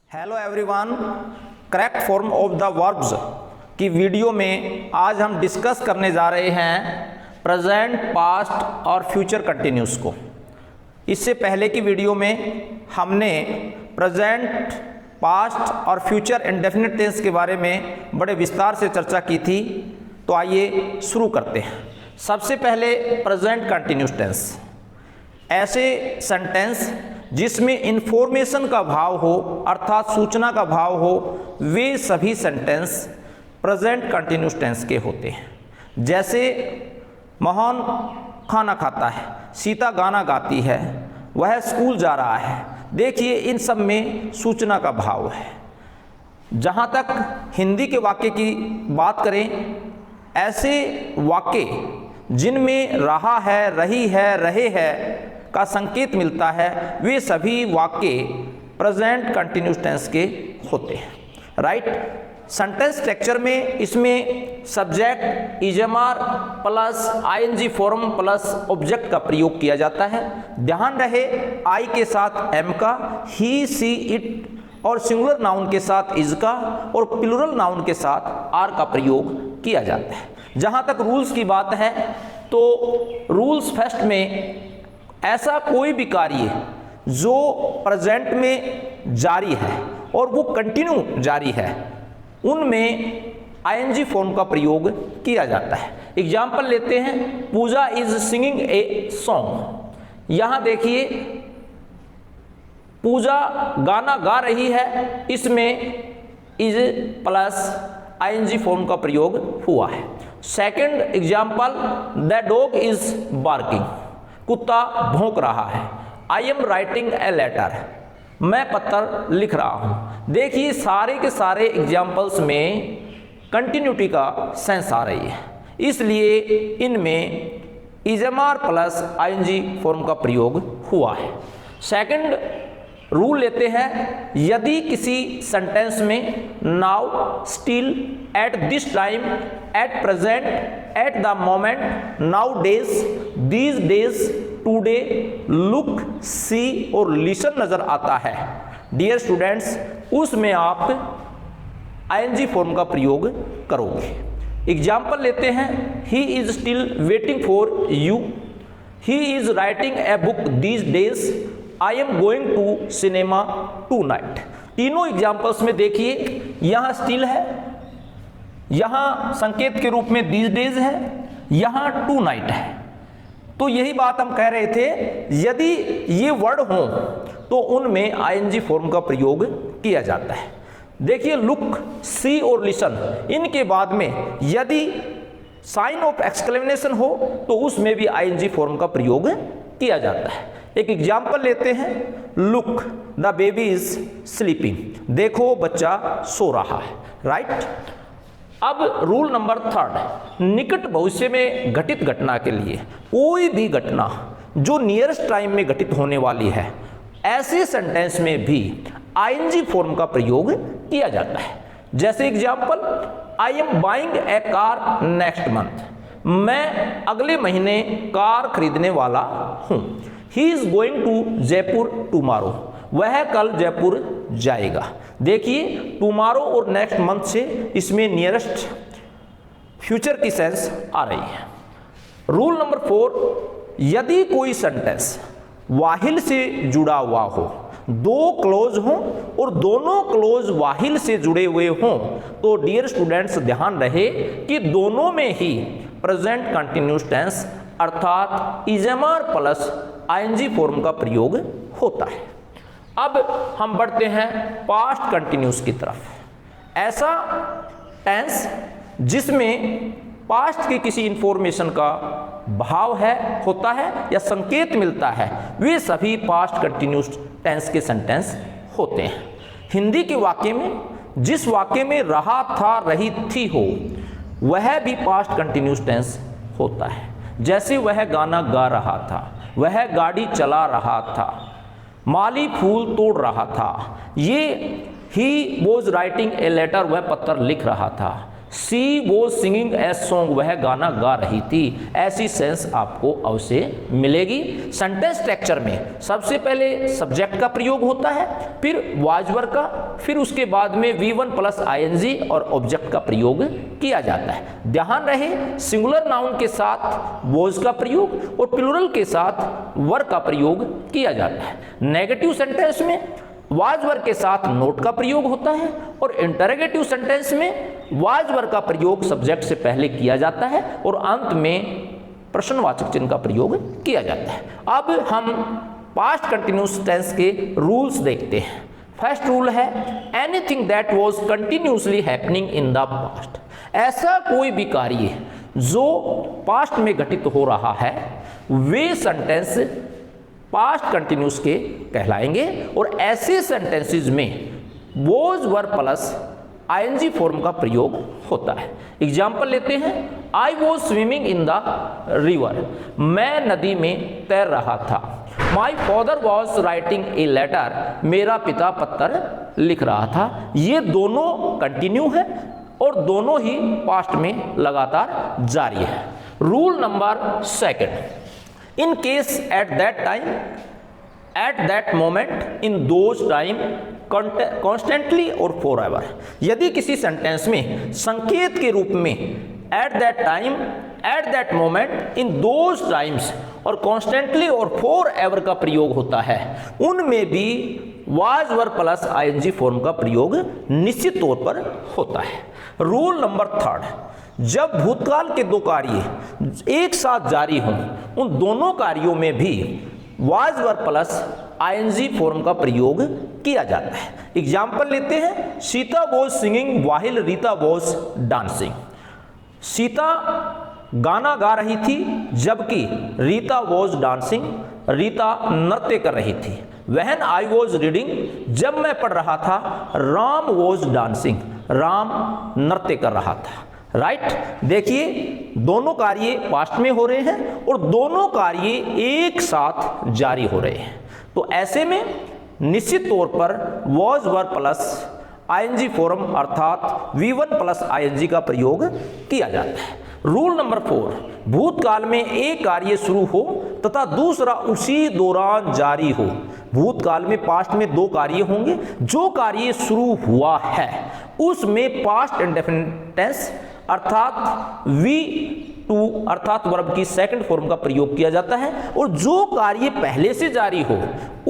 Hello everyone, correct form of the verbs की video में आज हम डिस्कस करने जा रहे हैं प्रेजेंट, पास्ट और फ्यूचर कंटिन्यूस को। इससे पहले की वीडियो में हमने प्रेजेंट, पास्ट और फ्यूचर इंडेफिनिट टेंस के बारे में बड़े विस्तार से चर्चा की थी। तो आइए शुरू करते हैं। सबसे पहले प्रेजेंट कंटिन्यूस टेंस, ऐसे सेंटेंस जिसमें इंफॉर्मेशन का भाव हो अर्थात सूचना का भाव हो, वे सभी सेंटेंस प्रेजेंट कंटिन्यूस टेंस के होते हैं। जैसे मोहन खाना खाता है, सीता गाना गाती है, वह स्कूल जा रहा है। देखिए इन सब में सूचना का भाव है। जहाँ तक हिंदी के वाक्य की बात करें, ऐसे वाक्य जिनमें रहा है, रही है, रहे है का संकेत मिलता है, वे सभी वाक्य प्रेजेंट कंटिन्यूस टेंस के होते हैं। राइट। सेंटेंस स्ट्रक्चर में इसमें subject is am are plus ING form plus object का प्रयोग किया जाता है। ध्यान रहे आई के साथ एम का, ही, सी, इट और सिंगुलर नाउन के साथ इज का और प्लूरल नाउन के साथ आर का प्रयोग किया जाता है। जहाँ तक रूल्स की बात है तो रूल्स फर्स्ट में ऐसा कोई भी कार्य जो प्रेजेंट में जारी है और वो कंटिन्यू जारी है, उनमें आईएनजी फॉर्म का प्रयोग किया जाता है। एग्जाम्पल लेते हैं, पूजा इज सिंगिंग ए सॉन्ग। यहां देखिए पूजा गाना गा रही है, इसमें इज प्लस आईएनजी फॉर्म का प्रयोग हुआ है। Second example, the dog is barking. कुत्ता भौंक रहा है। I am writing a letter. मैं पत्र लिख रहा हूं। देखिए सारे के सारे एग्जाम्पल्स में कंटिन्यूटी का सेंस आ रही है, इसलिए इनमें इजमार प्लस आईएनजी फॉर्म का प्रयोग हुआ है। सेकंड रूल लेते हैं, यदि किसी सेंटेंस में now, still, at this time, at present, at the moment, nowadays, these days, today, look, see और लिसन नजर आता है, डियर स्टूडेंट्स, उसमें आप आईएनजी फॉर्म का प्रयोग करोगे। एग्जाम्पल लेते हैं, he is still waiting for you, he is writing a book these days, I am going to cinema tonight. तीनों एग्जाम्पल्स में देखिए यहां स्टिल है, यहां संकेत के रूप में दीज डेज है, यहां टू नाइट है। तो यही बात हम कह रहे थे, यदि ये वर्ड हो तो उनमें आईएनजी फॉर्म का प्रयोग किया जाता है। देखिए लुक, सी और लिसन, इनके बाद में यदि साइन ऑफ एक्सक्लेमेशन हो तो उसमें भी आईएनजी फॉर्म का प्रयोग किया जाता है। एक एग्जाम्पल लेते हैं, look the baby is sleeping. देखो बच्चा सो रहा है। राइट। अब रूल नंबर थर्ड, निकट भविष्य में घटित घटना के लिए कोई भी घटना जो नियरेस्ट टाइम में घटित होने वाली है, ऐसे सेंटेंस में भी आईएनजी फॉर्म का प्रयोग किया जाता है। जैसे example, I am buying a car next month. मैं अगले महीने कार खरीदने वाला हूं। He is going to Jaipur tomorrow. वह कल जयपुर जाएगा। देखिए टुमारो और नेक्स्ट मंथ से इसमें नियरेस्ट फ्यूचर की सेंस आ रही है। रूल नंबर 4, यदि कोई सेंटेंस वाहिल से जुड़ा हुआ हो, दो क्लोज हों और दोनों क्लोज वाहिल से जुड़े हुए हों, तो डियर स्टूडेंट्स ध्यान रहे कि दोनों में ही प्रेजेंट कंटिन्यूस टेंस अर्थात इजमार प्लस आईएनजी फॉर्म का प्रयोग होता है। अब हम बढ़ते हैं पास्ट कंटिन्यूस की तरफ। ऐसा टेंस जिसमें पास्ट की किसी इंफॉर्मेशन का भाव है, होता है या संकेत मिलता है, वे सभी पास्ट कंटिन्यूस टेंस के सेंटेंस होते हैं। हिंदी के वाक्य में जिस वाक्य में रहा था, रही थी हो, वह भी पास्ट कंटिन्यूस टेंस होता है। जैसे वह गाना गा रहा था, वह गाड़ी चला रहा था, माली फूल तोड़ रहा था, ये he was writing a letter, वह पत्र लिख रहा था, सी वो सिंगिंग ए सॉन्ग, वह गाना गा रही थी। ऐसी सेंस आपको अवश्य मिलेगी। सेंटेंस स्ट्रक्चर में सबसे पहले सब्जेक्ट का प्रयोग होता है, फिर वाज वर्ब का, फिर उसके बाद में V1 प्लस ING और ऑब्जेक्ट का प्रयोग किया जाता है। ध्यान रहे सिंगुलर नाउन के साथ वॉज का प्रयोग और प्लूरल के साथ वर का प्रयोग किया जाता है। नेगेटिव सेंटेंस में वाज वर्ब के साथ नोट का प्रयोग होता है और इंटरोगेटिव सेंटेंस में वाज वर्ब का प्रयोग सब्जेक्ट से पहले किया जाता है और अंत में प्रश्नवाचक चिन्ह का प्रयोग किया जाता है। अब हम पास्ट कंटिन्यूअस टेंस के रूल्स देखते हैं। फर्स्ट रूल है anything that was continuously happening in the past. ऐसा कोई भी कार्य जो पास्ट में घटित हो रहा है वे सेंटेंस पास्ट कंटिन्यूस के कहलाएंगे और ऐसे सेंटेंसेस में was verb plus ING form का प्रयोग होता है। एग्जाम्पल लेते हैं, I was swimming in the river, मैं नदी में तैर रहा था। My father was writing a letter, मेरा पिता पत्र लिख रहा था। ये दोनों कंटिन्यू है और दोनों ही पास्ट में लगातार जारी है। Rule number second, in case at that time, at that moment, in those time, constantly or forever। यदि किसी सेंटेंस में संकेत के रूप में at that time, at that moment, in those times और constantly और forever का प्रयोग होता है, उनमें भी was verb plus ING form का प्रयोग निश्चित तौर पर होता है। रूल नंबर थर्ड, जब भूतकाल के दो कार्य एक साथ जारी हों उन दोनों कार्यों में भी was verb plus ING form का प्रयोग किया जाता है। एग्जाम्पल लेते हैं, Sita was singing while Rita was dancing. Sita गाना गा रही थी जबकि रीता वॉज डांसिंग, रीता नृत्य कर रही थी। व्हेन आई वॉज रीडिंग, जब मैं पढ़ रहा था, राम वॉज डांसिंग, राम नृत्य कर रहा था। राइट देखिए दोनों कार्य पास्ट में हो रहे हैं और दोनों कार्य एक साथ जारी हो रहे हैं, तो ऐसे में निश्चित तौर पर was verb plus ING form अर्थात V1 प्लस ING का प्रयोग किया जाता है। रूल नंबर 4, भूतकाल में एक कार्य शुरू हो तथा दूसरा उसी दौरान जारी हो। भूतकाल में पास्ट में दो कार्य होंगे, जो कार्य शुरू हुआ है उसमें पास्ट इंडेफिनिट टेंस अर्थात V2 अर्थात वर्ब की सेकंड फॉर्म का प्रयोग किया जाता है और जो कार्य पहले से जारी हो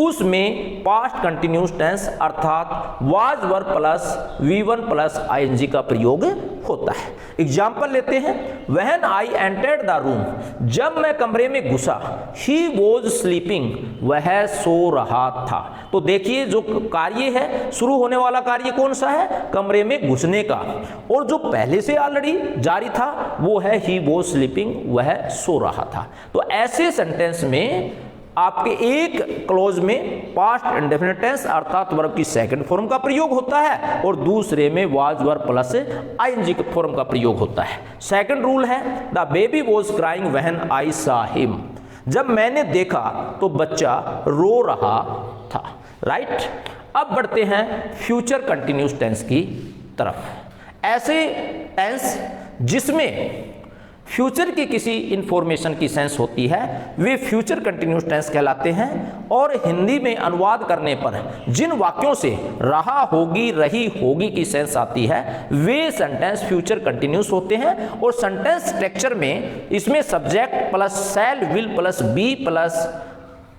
उसमें पास्ट कंटिन्यूअस टेंस अर्थात was verb plus V1 plus ING का प्रयोग होता है। एग्जाम्पल लेते हैं, when I entered the room, जब मैं कमरे में घुसा, ही वॉज स्लीपिंग, वह सो रहा था। तो देखिए जो कार्य है शुरू होने वाला कार्य कौन सा है, कमरे में घुसने का, और जो पहले से ऑलरेडी जारी था वो है ही वॉज स्लीपिंग, वह सो रहा था। तो ऐसे सेंटेंस में आपके एक क्लोज में पास्ट इंडेफिनिट टेंस अर्थात वर्ब की सेकंड फॉर्म का प्रयोग होता है और दूसरे में was verb plus ING form का प्रयोग होता है। सेकंड रूल है, the baby was crying when I saw him, जब मैंने देखा तो बच्चा रो रहा था। राइट अब बढ़ते हैं फ्यूचर कंटिन्यूअस टेंस की तरफ। ऐसे टेंस जिसमें फ्यूचर की किसी इंफॉर्मेशन की सेंस होती है वे फ्यूचर कंटिन्यूअस टेंस कहलाते हैं और हिंदी में अनुवाद करने पर जिन वाक्यों से रहा होगी रही होगी की सेंस आती है वे सेंटेंस फ्यूचर कंटिन्यूअस होते हैं। और सेंटेंस स्ट्रक्चर में इसमें subject plus shall will plus be plus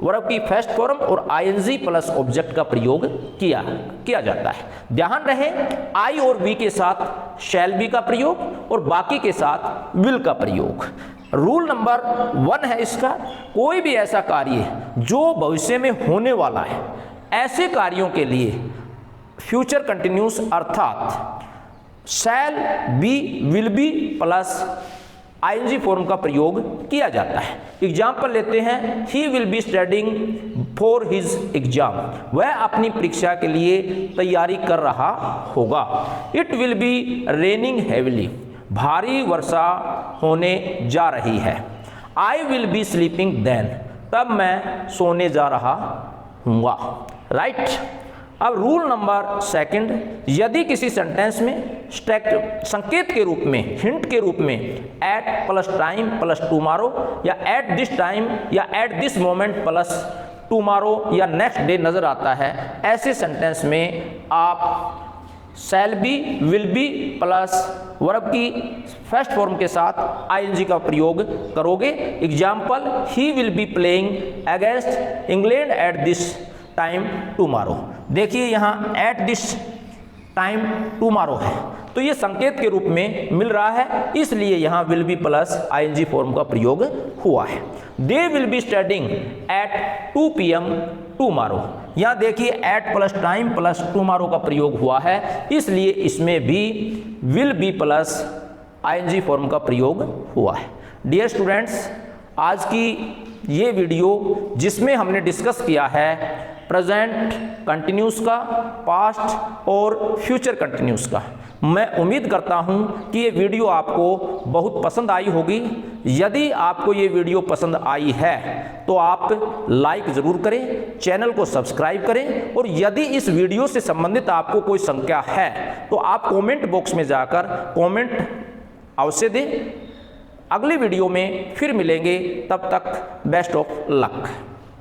verb की फर्स्ट फॉर्म और ING प्लस ऑब्जेक्ट का प्रयोग किया जाता है। ध्यान रहे आई और बी के साथ शैल बी का प्रयोग और बाकी के साथ विल का प्रयोग। रूल नंबर 1 है इसका, कोई भी ऐसा कार्य जो भविष्य में होने वाला है ऐसे कार्यों के लिए फ्यूचर कंटिन्यूअस अर्थात shall be will be plus ING form का प्रयोग किया जाता है। एग्जाम्पल लेते हैं, he will be studying for his exam, वह अपनी परीक्षा के लिए तैयारी कर रहा होगा। It will be raining heavily, भारी वर्षा होने जा रही है। I will be sleeping then, तब मैं सोने जा रहा हूँगा। राइट अब रूल नंबर सेकंड, यदि किसी सेंटेंस में संकेत के रूप में, हिंट के रूप में at plus time plus tomorrow या एट दिस टाइम या at this moment plus tomorrow या नेक्स्ट डे नजर आता है, ऐसे सेंटेंस में आप shall be, will be plus verb की फर्स्ट फॉर्म के साथ आईएनजी का प्रयोग करोगे। Example, he will be playing against England at this time tomorrow. देखिए यहाँ एट दिस टाइम टुमारो है, तो ये संकेत के रूप में मिल रहा है, इसलिए यहाँ will be plus ING form का प्रयोग हुआ है। They will be studying at 2 PM tomorrow. यहाँ देखिए at plus time plus tomorrow का प्रयोग हुआ है, इसलिए इसमें भी will be plus ING form का प्रयोग हुआ है। डियर स्टूडेंट्स, आज की ये वीडियो जिसमें हमने डिस्कस किया है प्रेजेंट कंटिन्यूस का, पास्ट और फ्यूचर कंटिन्यूस का, मैं उम्मीद करता हूं कि ये वीडियो आपको बहुत पसंद आई होगी। यदि आपको ये वीडियो पसंद आई है तो आप लाइक ज़रूर करें, चैनल को सब्सक्राइब करें, और यदि इस वीडियो से संबंधित आपको कोई शंका है तो आप कमेंट बॉक्स में जाकर कमेंट अवश्य दें। अगली वीडियो में फिर मिलेंगे, तब तक बेस्ट ऑफ लक।